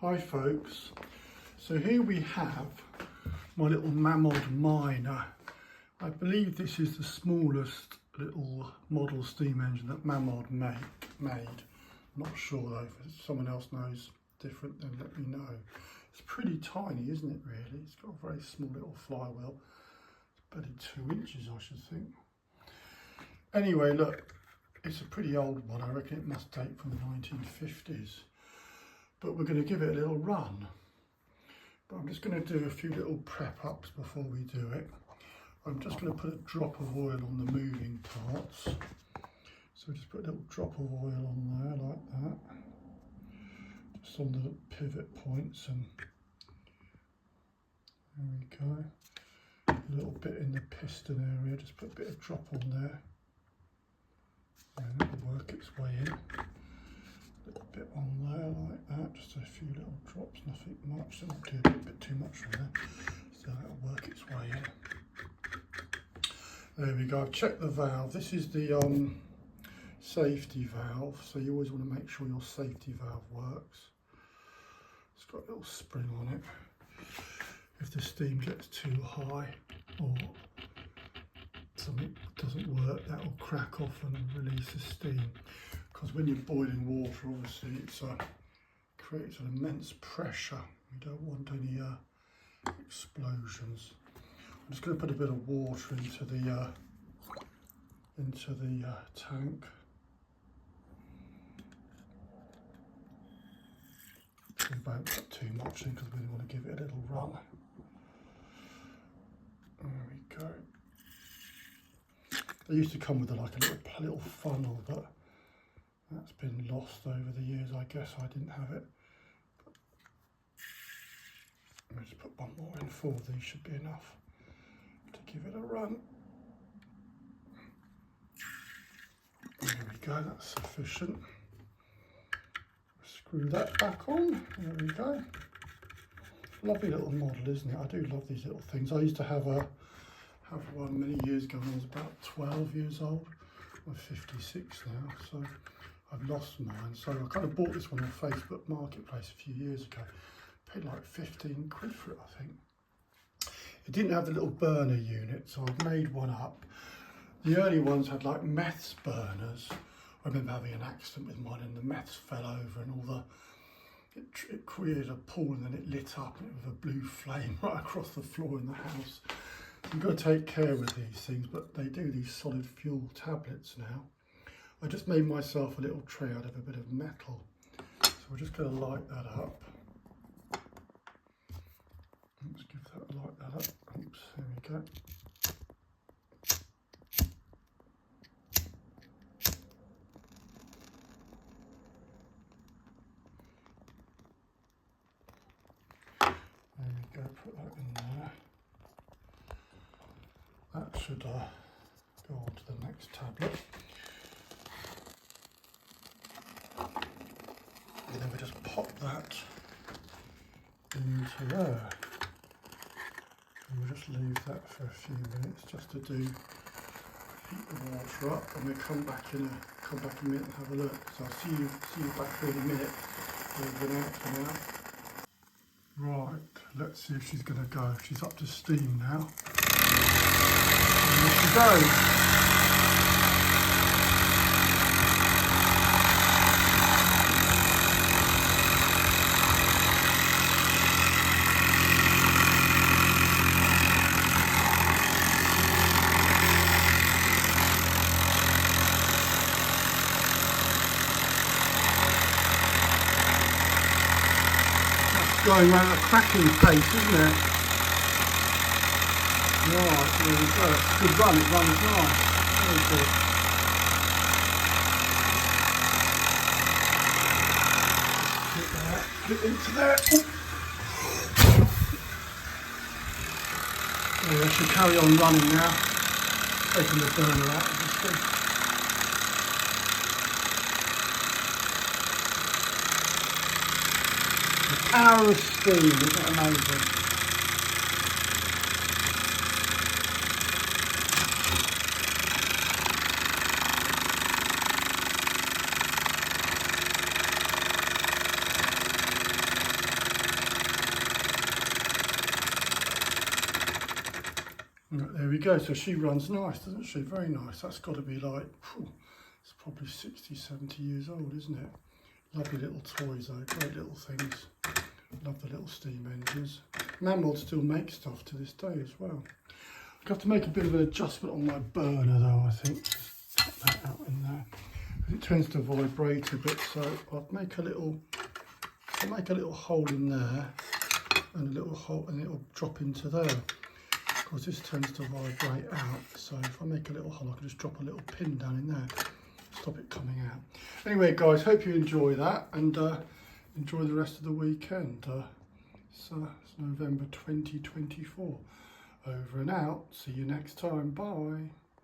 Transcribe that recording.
Hi folks, so here we have my little Mamod Minor. I believe this is the smallest little model steam engine that Mamod made. Not sure though, if someone else knows different then let me know. It's pretty tiny, isn't it really? It's got a very small little flywheel. It's barely 2 inches I should think. Anyway, look, it's a pretty old one. I reckon it must date from the 1950s. But we're going to give it a little run. But I'm just going to do a few little prep ups before we do it. I'm just going to put a drop of oil on the moving parts. So just put a little drop of oil on there like that. Just on the pivot points, and there we go. A little bit in the piston area, just put a bit of drop on there. And it'll work its way in. A little bit on there like that, just a few little drops, nothing much, so not do a bit too much from there, so it'll work its way in. There we go. I've checked the valve. This is the safety valve, so you always want to make sure your safety valve works. It's got a little spring on it. If the steam gets too high or something doesn't work, that will crack off and release the steam. Because when you're boiling water, obviously it creates an immense pressure. You don't want any explosions. I'm just going to put a bit of water into the tank. We won't put too much in because we want to give it a little run. There we go. They used to come with like a little funnel, but that's been lost over the years. I guess I didn't have it. Let me just put one more in. 4 of these should be enough to give it a run. There we go, that's sufficient. Screw that back on. There we go. Lovely little model, isn't it? I do love these little things. I used to have one many years ago when I was about 12 years old. I'm 56 now, so I've lost mine. So I kind of bought this one on Facebook Marketplace a few years ago. Paid like 15 quid for it, I think. It didn't have the little burner unit, so I've made one up. The early ones had like meths burners. I remember having an accident with mine and the meths fell over and it created a pool and then it lit up and it was a blue flame right across the floor in the house. You've got to take care with these things, but they do these solid fuel tablets now. I just made myself a little tray out of a bit of metal. So we're just going to light that up. Let's give that, light that up. Oops, there we go. There we go, put that in there. That should go on to the next tablet. And then we just pop that into there. And we'll just leave that for a few minutes just to heat the water up, and we'll come back in a minute and have a look. So I'll see you back in a minute. We've been out for now. Right, let's see if she's going to go. She's up to steam now. And there she goes. Going around at a cracking pace, isn't it? Right, there we go. It's a good run, it runs nice. Very good. Get into there. Oh, I should carry on running now. Taking the burner out, obviously. Power of steam, isn't it amazing? Right, there we go. So she runs nice, doesn't she? Very nice. That's got to be like, it's probably 60, 70 years old, isn't it? Lovely little toys though, great little things. Love the little steam engines. Mamod still makes stuff to this day as well. I've got to make a bit of an adjustment on my burner though, I think. Just cut that out in there. It tends to vibrate a bit, so I'll make a little hole in there and a little hole, and it'll drop into there. Because this tends to vibrate out, so if I make a little hole I can just drop a little pin down in there, stop it coming out. Anyway guys, hope you enjoy that, and enjoy the rest of the weekend. So it's November 2024. Over and out. See you next time. Bye.